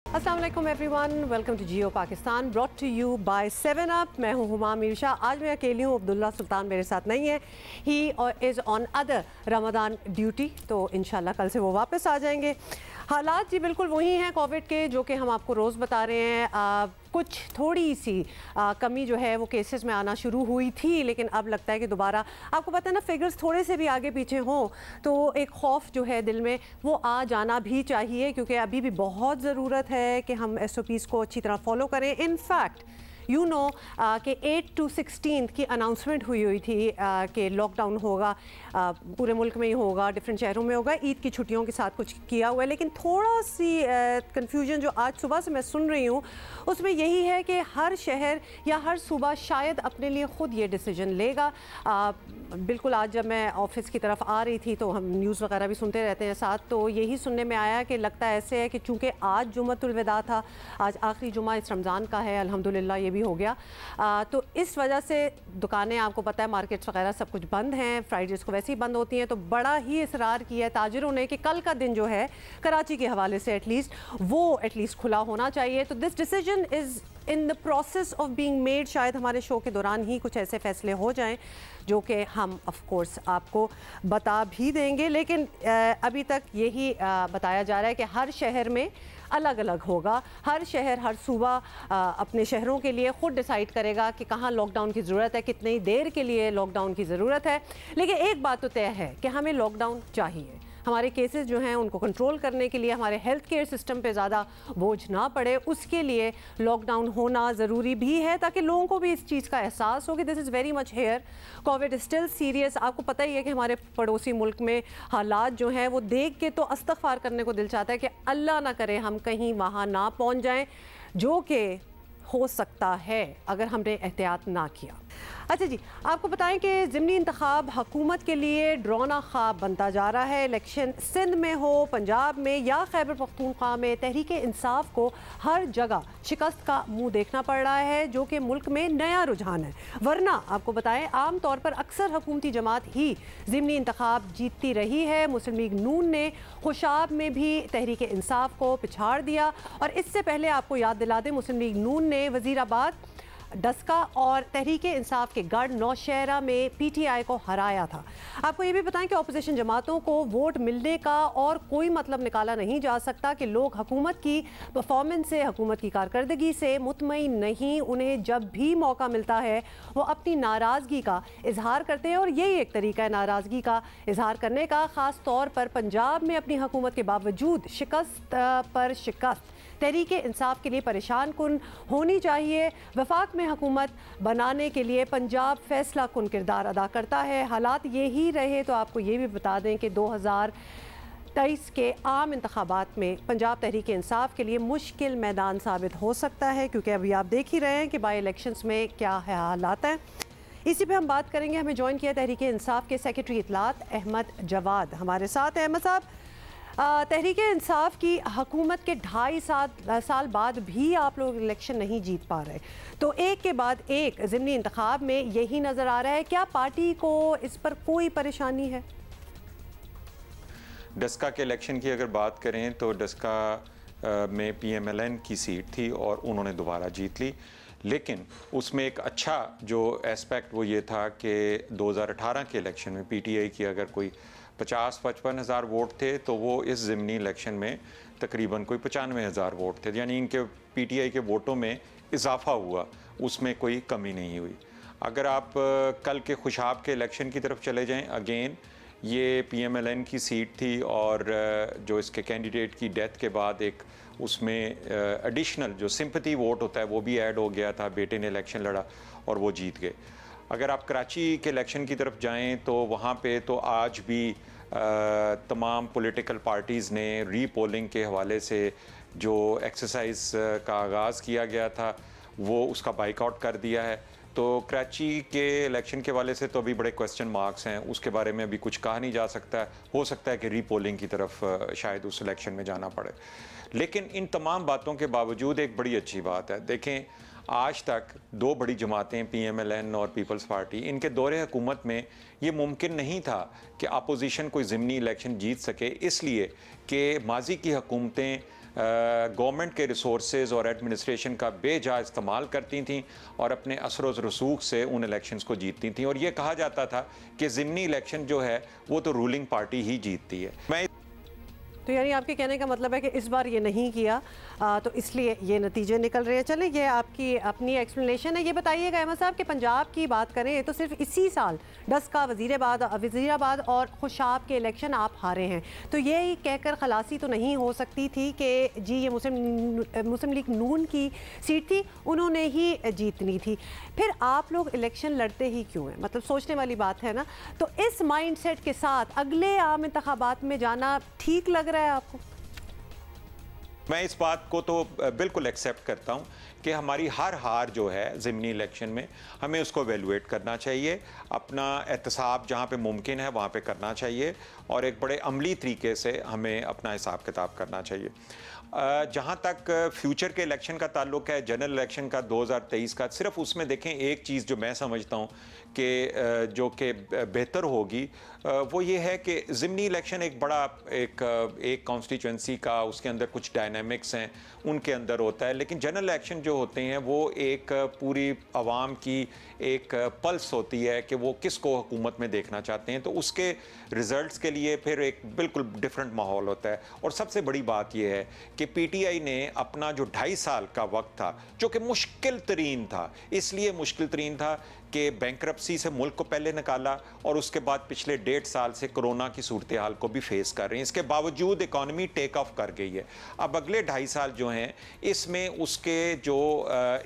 अस्सलाम वालेकुम everyone, welcome to Geo Pakistan, brought to you by 7 up. मैं हूं हुमा मीरशा। आज मैं अकेली हूं, अब्दुल्ला सुल्तान मेरे साथ नहीं है। He is on other Ramzan duty, तो इंशाल्लाह कल से वो वापस आ जाएंगे। हालात जी बिल्कुल वही हैं कोविड के, जो कि हम आपको रोज़ बता रहे हैं। कुछ थोड़ी सी कमी जो है वो केसेस में आना शुरू हुई थी, लेकिन अब लगता है कि दोबारा, आपको पता है ना, फिगर्स थोड़े से भी आगे पीछे हों तो एक खौफ जो है दिल में वो आ जाना भी चाहिए, क्योंकि अभी भी बहुत ज़रूरत है कि हम SOPs को अच्छी तरह फॉलो करें। इनफैक्ट यू नो कि 8 to 16 की अनाउंसमेंट हुई थी कि लॉकडाउन होगा, पूरे मुल्क में ही होगा, डिफरेंट शहरों में होगा, ईद की छुट्टियों के साथ कुछ किया हुआ है। लेकिन थोड़ा सी कन्फ्यूजन जो आज सुबह से मैं सुन रही हूँ उसमें यही है कि हर शहर या हर सूबा शायद अपने लिए ख़ुद ये डिसीजन लेगा। बिल्कुल आज जब मैं ऑफिस की तरफ आ रही थी तो हम न्यूज़ वगैरह भी सुनते रहते हैं साथ, तो यही सुनने में आया कि लगता ऐसे है कि चूँकि आज जुम्मतुल विदा था, आज आखिरी जुमा इस रमज़ान का है, अल्हम्दुलिल्लाह ये भी हो गया, तो इस वजह से दुकानें, आपको पता है, मार्केट्स वगैरह सब कुछ बंद हैं। फ्राइडेज़ को वैसे ही बंद होती हैं, तो बड़ा ही इसरार किया है ताजिरों ने कि कल का दिन जो है कराची के हवाले से एटलीस्ट वो खुला होना चाहिए। तो this decision is in the process of being made. शायद हमारे शो के दौरान ही कुछ ऐसे फैसले हो जाएं जो कि हम ऑफ कोर्स आपको बता भी देंगे, लेकिन अभी तक यही बताया जा रहा है कि हर शहर में अलग अलग होगा। हर शहर, हर सूबा अपने शहरों के लिए ख़ुद डिसाइड करेगा कि कहाँ लॉकडाउन की ज़रूरत है, कितनी देर के लिए लॉकडाउन की ज़रूरत है। लेकिन एक बात तो तय है कि हमें लॉकडाउन चाहिए। हमारे केसेस जो हैं उनको कंट्रोल करने के लिए, हमारे हेल्थ केयर सिस्टम पे ज़्यादा बोझ ना पड़े, उसके लिए लॉकडाउन होना ज़रूरी भी है, ताकि लोगों को भी इस चीज़ का एहसास हो कि this is very much here, covid is still serious. आपको पता ही है कि हमारे पड़ोसी मुल्क में हालात जो हैं वो देख के तो इस्तग़फ़ार करने को दिल चाहता है कि अल्लाह ना करे हम कहीं वहाँ ना पहुँच जाएँ, जो कि हो सकता है अगर हमने एहतियात ना किया। अच्छा जी, आपको बताएं कि ज़िमनी इंतखाब हुकूमत के लिए ड्रोना ख्वाब बनता जा रहा है। इलेक्शन सिंध में हो, पंजाब में या खैबर पख्तूनख्वा में, तहरीक इंसाफ को हर जगह शिकस्त का मुंह देखना पड़ रहा है, जो कि मुल्क में नया रुझान है। वरना आपको बताएं, आम तौर पर अक्सर हुकूमती जमात ही ज़िमनी इंतखाब जीतती रही है। मुस्लिम लीग नून ने खुशाब में भी तहरीक इंसाफ को पिछाड़ दिया, और इससे पहले आपको याद दिला दें, मुस्लिम लीग नून ने वज़ीराबाद, डस्का और तहरीक इंसाफ के गढ़ नौशहरा में PTI को हराया था। आपको ये भी बताएं कि अपोजिशन जमातों को वोट मिलने का और कोई मतलब निकाला नहीं जा सकता कि लोग हुकूमत की परफॉर्मेंस से, हुकूमत की कारकर्दगी से मुतमईन नहीं। उन्हें जब भी मौका मिलता है वो अपनी नाराज़गी का इजहार करते हैं, और यही एक तरीका है नाराज़गी का इजहार करने का। ख़ास तौर पर पंजाब में अपनी हुकूमत के बावजूद शिकस्त पर शिकस्त तहरीक इंसाफ के लिए परेशान कुन होनी चाहिए। वफाक में हुकूमत बनाने के लिए पंजाब फैसला कुन किरदार अदा करता है। हालात यही रहे तो आपको ये भी बता दें कि 2023 के आम इंतखाबात में पंजाब तहरीक इंसाफ के लिए मुश्किल मैदान साबित हो सकता है, क्योंकि अभी आप देख ही रहे हैं कि बाई इलेक्शंस में क्या है हालात हैं। इसी पे हम बात करेंगे। हमें ज्वाइन किया तहरीक इंसाफ के सेक्रेटरी इत्तलात अहमद जवाद हमारे साथ हैं। अहमद साहब, तहरीक इंसाफ की हुकूमत के 2.5 साल बाद भी आप लोग इलेक्शन नहीं जीत पा रहे, तो एक के बाद एक ज़िमनी इंतखाब में यही नज़र आ रहा है। क्या पार्टी को इस पर कोई परेशानी है? डस्का के इलेक्शन की अगर बात करें तो डस्का में PMLN की सीट थी और उन्होंने दोबारा जीत ली, लेकिन उसमें एक अच्छा जो एस्पेक्ट वो ये था कि 2018 के इलेक्शन में PTI की अगर कोई 50-55 हज़ार वोट थे तो वो इस ज़िमनी इलेक्शन में तकरीबन कोई 95,000 वोट थे, यानी इनके PTI के वोटों में इजाफा हुआ, उसमें कोई कमी नहीं हुई। अगर आप कल के खुशाब के इलेक्शन की तरफ चले जाएं, अगेन ये PMLN की सीट थी, और जो इसके कैंडिडेट की डेथ के बाद एक उसमें एडिशनल जो सिंपैथी वोट होता है वो भी ऐड हो गया था, बेटे ने इलेक्शन लड़ा और वो जीत गए। अगर आप कराची के इलेक्शन की तरफ जाएं तो वहाँ पे तो आज भी तमाम पॉलिटिकल पार्टीज़ ने रीपोलिंग के हवाले से जो एक्सरसाइज का आगाज़ किया गया था वो उसका बाइकआउट कर दिया है। तो कराची के इलेक्शन के हवाले से तो अभी बड़े क्वेश्चन मार्क्स हैं, उसके बारे में अभी कुछ कहा नहीं जा सकता। हो सकता है कि रीपोलिंग की तरफ शायद उस इलेक्शन में जाना पड़े, लेकिन इन तमाम बातों के बावजूद एक बड़ी अच्छी बात है। देखें, आज तक दो बड़ी जमातें PMLN और पीपल्स पार्टी, इनके दौरे हुकूमत में ये मुमकिन नहीं था कि अपोजिशन कोई ज़िमनी इलेक्शन जीत सके, इसलिए कि माजी की हुकूमतें गवर्नमेंट के रिसोर्सेज और एडमिनिस्ट्रेशन का बेजा इस्तेमाल करती थीं और अपने असर रसूख से उन इलेक्शंस को जीतती थीं। और ये कहा जाता था कि ज़िमनी इलेक्शन जो है वो तो रूलिंग पार्टी ही जीतती है। मैं तो यानी आपके कहने का मतलब है कि इस बार ये नहीं किया, तो इसलिए ये नतीजे निकल रहे हैं। चलें, ये आपकी अपनी एक्सप्लेनेशन है। ये बताइएगा अहमद साहब कि पंजाब की बात करें तो सिर्फ इसी साल डस्का, वज़ीराबाद और खुशाब के इलेक्शन आप हारे हैं, तो ये कहकर खलासी तो नहीं हो सकती थी कि जी ये मुस्लिम लीग नून की सीट थी, उन्होंने ही जीतनी थी। फिर आप लोग इलेक्शन लड़ते ही क्यों हैं? मतलब सोचने वाली बात है ना। तो इस माइंड सेट के साथ अगले आम इंतखाबात में जाना ठीक लग रहा है आपको? मैं इस बात को तो बिल्कुल एक्सेप्ट करता हूं कि हमारी हर हार जो है ज़िमनी इलेक्शन में हमें उसको एवेलुएट करना चाहिए, अपना एहतसाब जहां पे मुमकिन है वहां पे करना चाहिए और एक बड़े अमली तरीके से हमें अपना हिसाब किताब करना चाहिए। जहां तक फ्यूचर के इलेक्शन का ताल्लुक है, जनरल इलेक्शन का 2023 का, सिर्फ उसमें देखें एक चीज़ जो मैं समझता हूं कि जो कि बेहतर होगी वो ये है कि ज़िमनी इलेक्शन एक बड़ा एक कॉन्स्टिट्यूंसी का, उसके अंदर कुछ डायनामिक्स हैं उनके अंदर होता है, लेकिन जनरल इलेक्शन जो होते हैं वो एक पूरी आवाम की एक पल्स होती है कि वो किसको हुकूमत में देखना चाहते हैं, तो उसके रिजल्ट्स के लिए फिर एक बिल्कुल डिफरेंट माहौल होता है। और सबसे बड़ी बात यह है कि पीटीआई ने अपना जो 2.5 साल का वक्त था, जो कि मुश्किल तरीन था, इसलिए मुश्किल तरीन था कि बैंकरप्सी से मुल्क को पहले निकाला और उसके बाद पिछले 1.5 साल से कोरोना की सूरत हाल को भी फेस कर रहे हैं। इसके बावजूद इकॉनमी टेक ऑफ कर गई है। अब अगले 2.5 साल जो हैं इसमें उसके जो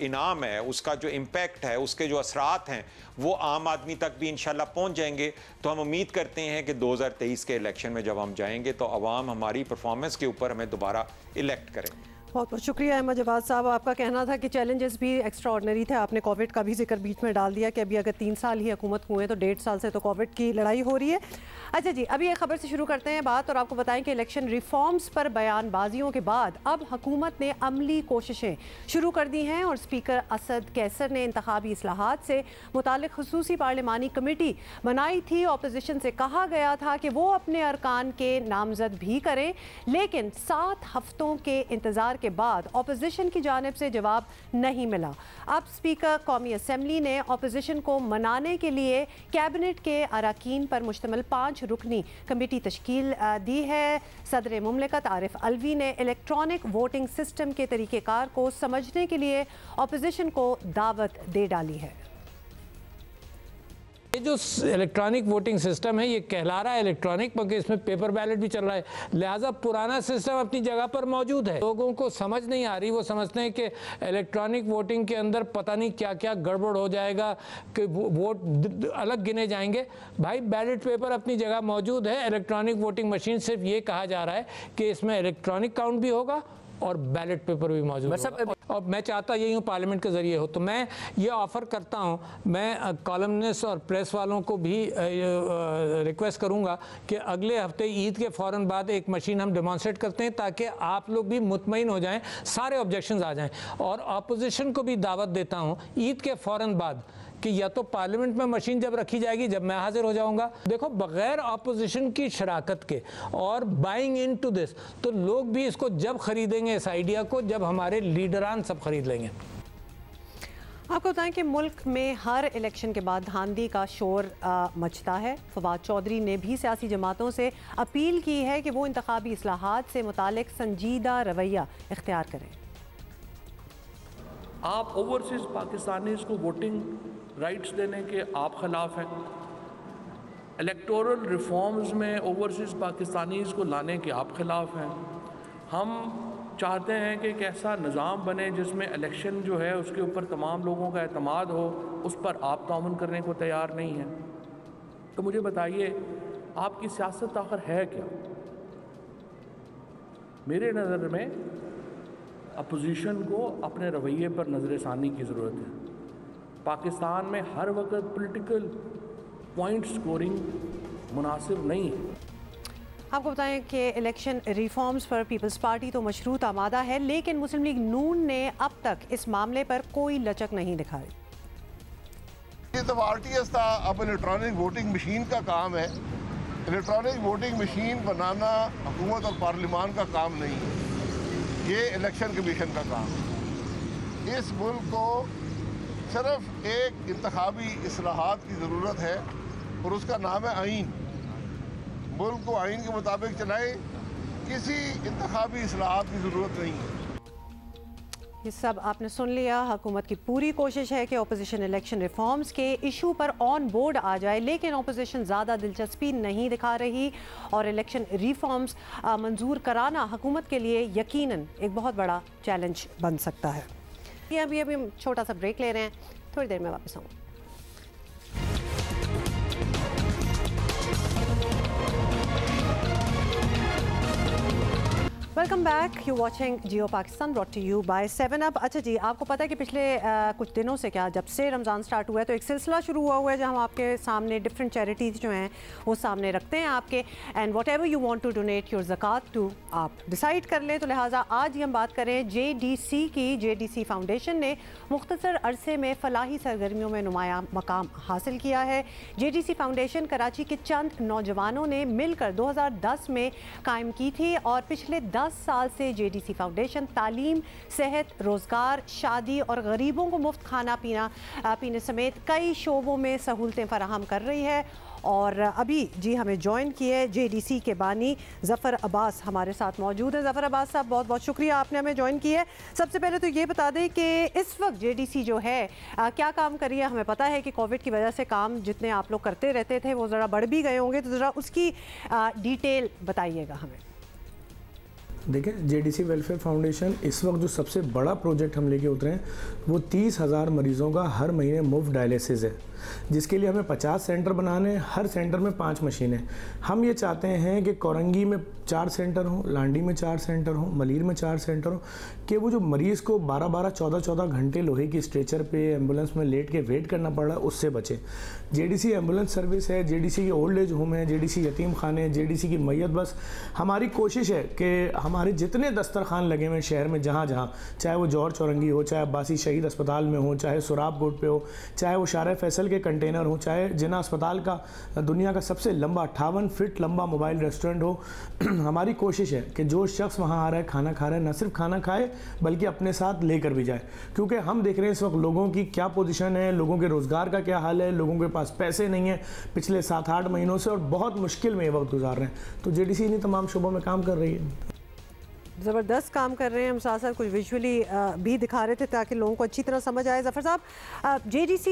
इनाम है, उसका जो इम्पैक्ट है, उसके जो असरात हैं वो आम आदमी तक भी इंशाल्लाह पहुंच जाएंगे। तो हम उम्मीद करते हैं कि 2023 के इलेक्शन में जब हम जाएंगे तो अवाम हमारी परफॉर्मेंस के ऊपर हमें दोबारा इलेक्ट करेंगे। बहुत बहुत शुक्रिया अहमद जवाद साहब। आपका कहना था कि चैलेंजेस भी एक्स्ट्रा ऑर्डिनरी थे, आपने कोविड का भी जिक्र बीच में डाल दिया कि अभी अगर 3 साल ही हुकूमत हुए तो 1.5 साल से तो कोविड की लड़ाई हो रही है। अच्छा जी, अभी एक खबर से शुरू करते हैं बात और आपको बताएं कि इलेक्शन रिफॉर्म्स पर बयानबाजियों के बाद अब हुकूमत ने अमली कोशिशें शुरू कर दी हैं और स्पीकर असद कैसर ने इंतखाबी इस्लाहात से मुतालिक खुसूसी पार्लिमानी कमेटी बनाई थी। अपोजिशन से कहा गया था कि वो अपने अरकान के नामजद भी करें, लेकिन 7 हफ्तों के इंतजार के बाद ऑपोजिशन की जानिब से जवाब नहीं मिला। अब स्पीकर कौमी असेंबली ने ऑपोजिशन को मनाने के लिए कैबिनेट के अरकान पर मुश्तमिल 5 रुकनी कमेटी तश्कील दी है। सदर मुमलिकत आरिफ अलवी ने इलेक्ट्रॉनिक वोटिंग सिस्टम के तरीक़ेकार को समझने के लिए ऑपोजिशन को दावत दे डाली है। ये जो इलेक्ट्रॉनिक वोटिंग सिस्टम है ये कहला रहा है इलेक्ट्रॉनिक, मगर इसमें पेपर बैलेट भी चल रहा है, लिहाजा पुराना सिस्टम अपनी जगह पर मौजूद है। लोगों को समझ नहीं आ रही, वो समझते हैं कि इलेक्ट्रॉनिक वोटिंग के अंदर पता नहीं क्या क्या गड़बड़ हो जाएगा, कि वोट अलग गिने जाएंगे। भाई बैलेट पेपर अपनी जगह मौजूद है, इलेक्ट्रॉनिक वोटिंग मशीन सिर्फ ये कहा जा रहा है कि इसमें इलेक्ट्रॉनिक काउंट भी होगा और बैलेट पेपर भी मौजूद होगा। और मैं चाहता यही हूँ पार्लियामेंट के ज़रिए हो। तो मैं ये ऑफ़र करता हूँ, मैं कॉलमनिस्ट और प्रेस वालों को भी रिक्वेस्ट करूँगा कि अगले हफ्ते ईद के फ़ौरन बाद एक मशीन हम डेमॉन्स्ट्रेट करते हैं ताकि आप लोग भी मुतमईन हो जाएं, सारे ऑब्जेक्शंस आ जाएं। और अपोजिशन को भी दावत देता हूँ ईद के फ़ौरन बाद कि या तो पार्लियामेंट में मशीन जब रखी जाएगी, जब मैं हाजिर हो जाऊंगा, देखो बगैर अपोजिशन की शराकत के और बाइंग इन टू दिस, तो लोग भी इसको जब खरीदेंगे इस आइडिया को जब हमारे लीडरान सब खरीद लेंगे। आपको बताएं कि मुल्क में हर इलेक्शन के बाद धांधली का शोर मचता है। फवाद चौधरी ने भी सियासी जमातों से अपील की है कि वो इंतखाबी इस्लाहात से मुतालिक संजीदा रवैया इख्तियार करें। आप ओवरसीज पाकिस्तानीज़ को वोटिंग राइट्स देने के आप ख़िलाफ़ हैं, इलेक्टोरल रिफॉर्म्स में ओवरसीज़ पाकिस्तानीज़ को लाने के आप ख़िलाफ़ हैं। हम चाहते हैं कि एक ऐसा निज़ाम बने जिसमें इलेक्शन जो है उसके ऊपर तमाम लोगों का एतमाद हो, उस पर आप ताउन करने को तैयार नहीं हैं। तो मुझे बताइए आपकी सियासत आखिर है क्या? मेरे नज़र में अपोजिशन को अपने रवैये पर नज़रसानी की ज़रूरत है। पाकिस्तान में हर वक्त पॉलिटिकल पॉइंट स्कोरिंग मुनासिब नहीं है। आपको बताएं कि इलेक्शन रिफॉर्म्स पर पीपल्स पार्टी तो मशरूत आमादा है, लेकिन मुस्लिम लीग नून ने अब तक इस मामले पर कोई लचक नहीं दिखाई। ये तो आरटीएस था, अब इलेक्ट्रॉनिक वोटिंग मशीन का काम है। इलेक्ट्रॉनिक वोटिंग मशीन बनाना हुकूमत और पार्लियामान का काम नहीं है। ये इलेक्शन कमीशन का काम है। इस मुल्क को सिर्फ एक इंतखाबी इस्लाहात की ज़रूरत है और उसका नाम है आइन। मुल्क को आइन के मुताबिक चलाएं, किसी इंतखाबी इस्लाहात की ज़रूरत नहीं है। ये सब आपने सुन लिया। हुकूमत की पूरी कोशिश है कि अपोजिशन इलेक्शन रिफॉर्म्स के इशू पर ऑन बोर्ड आ जाए, लेकिन अपोजिशन ज़्यादा दिलचस्पी नहीं दिखा रही और इलेक्शन रिफॉर्म्स मंजूर कराना हुकूमत के लिए यकीनन एक बहुत बड़ा चैलेंज बन सकता है। ये अभी छोटा सा ब्रेक ले रहे हैं, थोड़ी देर में वापस आऊँगा। Welcome back, you watching Geo Pakistan brought to you by 7up। अच्छा जी, आपको पता है कि पिछले कुछ दिनों से, क्या जब से रमज़ान स्टार्ट हुआ है, तो एक सिलसिला शुरू हुआ है जहाँ हम आपके सामने डिफरेंट चैरिटीज़ जो हैं वो सामने रखते हैं आपके, and whatever you want to donate your ज़कात टू आप डिसाइड कर लें। तो लिहाजा आज ही हम बात करें JDC की। JDC फाउंडेशन ने मुख्तसर अरसे में फलाही सरगर्मियों में नुमाया मकाम हासिल किया है। JDC फाउंडेशन कराची के चंद नौजवानों ने मिलकर 2010 में कायम की थी और पिछले 10 साल से JDC फाउंडेशन तालीम, सेहत, रोज़गार, शादी और गरीबों को मुफ्त खाना पीने समेत कई शोबों में सहूलतें फराहम कर रही है। और अभी जी हमें ज्वाइन किए JDC के बानी ज़फ़र अब्बास हमारे साथ मौजूद हैं। ज़फ़र अब्बास साहब, बहुत बहुत शुक्रिया, आपने हमें ज्वाइन किया है। सबसे पहले तो ये बता दें कि इस वक्त JDC जो है क्या काम कर रही है। हमें पता है कि कोविड की वजह से काम जितने आप लोग करते रहते थे वो ज़रा बढ़ भी गए होंगे, तो ज़रा उसकी डिटेल बताइएगा हमें। देखिए, JDC वेलफेयर फाउंडेशन इस वक्त जो सबसे बड़ा प्रोजेक्ट हम लेके उतरे हैं वो 30,000 मरीज़ों का हर महीने मुफ्त डायलिसिस है, जिसके लिए हमें 50 सेंटर बनाने हैं, हर सेंटर में 5 मशीनें। हम ये चाहते हैं कि कोरंगी में 4 सेंटर हों, लांडी में 4 सेंटर हों, मलीर में 4 सेंटर हों, कि वो जो मरीज़ को 12-12, 14-14 घंटे लोहे की स्ट्रेचर पे एम्बुलेंस में लेट के वेट करना पड़ रहा है, उससे बचे। JDC एम्बुलेंस सर्विस है, JDC की ओल्ड एज होम है, JDC यतीम खाने, JDC की मैयत बस। हमारी कोशिश है कि हमारे जितने दस्तरखान लगे हुए शहर में, जहाँ जहाँ, चाहे वो जौहर चौरंगी हो, चाहे अब्बासी शहीद अस्पताल में हो, चाहे सुराब गोड पे हो, चाहे वो शार फैसल के कंटेनर हो, चाहे जिन्ना अस्पताल का दुनिया का सबसे लंबा 58 फीट लंबा मोबाइल रेस्टोरेंट हो, हमारी कोशिश है कि जो शख्स वहाँ आ रहा है, खाना खा रहा है, न सिर्फ खाना खाए बल्कि अपने साथ लेकर भी जाए। क्योंकि हम देख रहे हैं इस वक्त लोगों की क्या पोजीशन है, लोगों के रोज़गार का क्या हाल है, लोगों के पास पैसे नहीं है पिछले 7-8 महीनों से, और बहुत मुश्किल में ये वक्त गुजार रहे हैं। तो JDC इन्हीं तमाम शोबों में काम कर रही है। ज़बरदस्त काम कर रहे हैं। हम साथ साथ कुछ विजुअली भी दिखा रहे थे ताकि लोगों को अच्छी तरह समझ आए। ज़फ़र साहब, JDC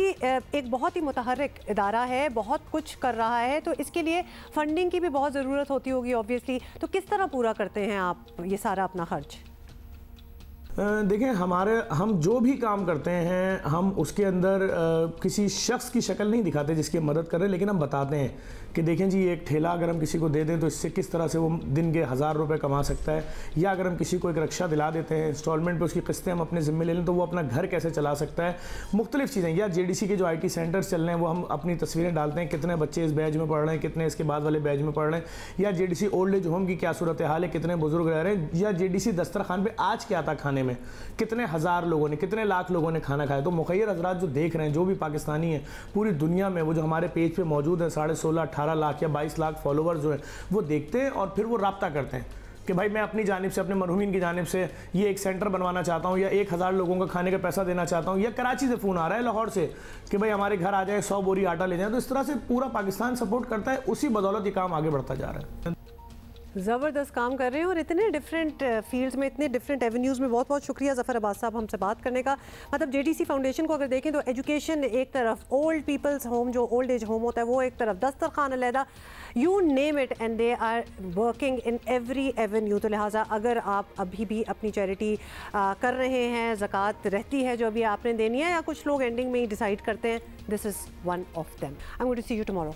एक बहुत ही मुतहर्रिक इदारा है, बहुत कुछ कर रहा है, तो इसके लिए फंडिंग की भी बहुत ज़रूरत होती होगी ऑब्वियसली। तो किस तरह पूरा करते हैं आप ये सारा अपना खर्च? देखें, हम जो भी काम करते हैं हम उसके अंदर किसी शख्स की शक्ल नहीं दिखाते जिसकी मदद कर रहे हैं, लेकिन हम बताते हैं कि देखें जी, एक ठेला अगर हम किसी को दे दें तो इससे किस तरह से वो दिन के 1000 रुपये कमा सकता है, या अगर हम किसी को एक रक्षा दिला देते हैं इंस्टॉलमेंट पे, उसकी किस्तें हम अपने ज़िम्मे ले लें तो वो अपना घर कैसे चला सकता है, मुख्तलिफ चीज़ें। या JDC के जो IT सेंटर्स चल रहे हैं वो हम अपनी तस्वीरें डालते हैं, कितने बच्चे इस बैच में पढ़ रहे हैं, कितने इसके बाद वाले बैच में पढ़ रहे हैं, या JDC ओल्ड एज होम की क्या सूरत हाल है, कितने बुजुर्ग रह रहे हैं, या JDC दस्तरखान पर आज क्या था खाने में, कितने हज़ार लोगों ने, कितने लाख लोगों ने खाना खाया। तो मुखैर हज़रात जो देख रहे हैं, जो भी पाकिस्तानी हैं पूरी दुनिया में, वो जो हमारे पेज पे मौजूद है 16.5-18 लाख या 22 लाख फॉलोवर्स जो हैं, वो देखते हैं और फिर वो रब्ता करते हैं कि भाई मैं अपनी जानिब से, अपने मरहूमीन की जानिब से ये एक सेंटर बनवाना चाहता हूँ, या 1000 लोगों का खाने का पैसा देना चाहता हूँ, या कराची से फ़ोन आ रहा है, लाहौर से, कि भाई हमारे घर आ जाए, 100 बोरी आटा ले जाए। तो इस तरह से पूरा पाकिस्तान सपोर्ट करता है, उसी बदौलत ये काम आगे बढ़ता जा रहा है। ज़बरदस्त काम कर रहे हैं और इतने डिफरेंट फील्ड्स में, इतने डिफरेंट एवेन्यूज़ में। बहुत बहुत शुक्रिया ज़फ़र अब्बास साहब हमसे बात करने का। मतलब JDC फाउंडेशन को अगर देखें तो एजुकेशन एक तरफ, ओल्ड पीपल्स होम जो ओल्ड एज होम होता है वो एक तरफ, दस्तरखान अलहदा, you name it, and they are working in every avenue. तो लिहाजा अगर आप अभी भी अपनी चैरिटी कर रहे हैं, ज़कात रहती है जो अभी आपने देनी है, या कुछ लोग एंडिंग में ही डिसाइड करते हैं, this is one of them. I am going to see you tomorrow.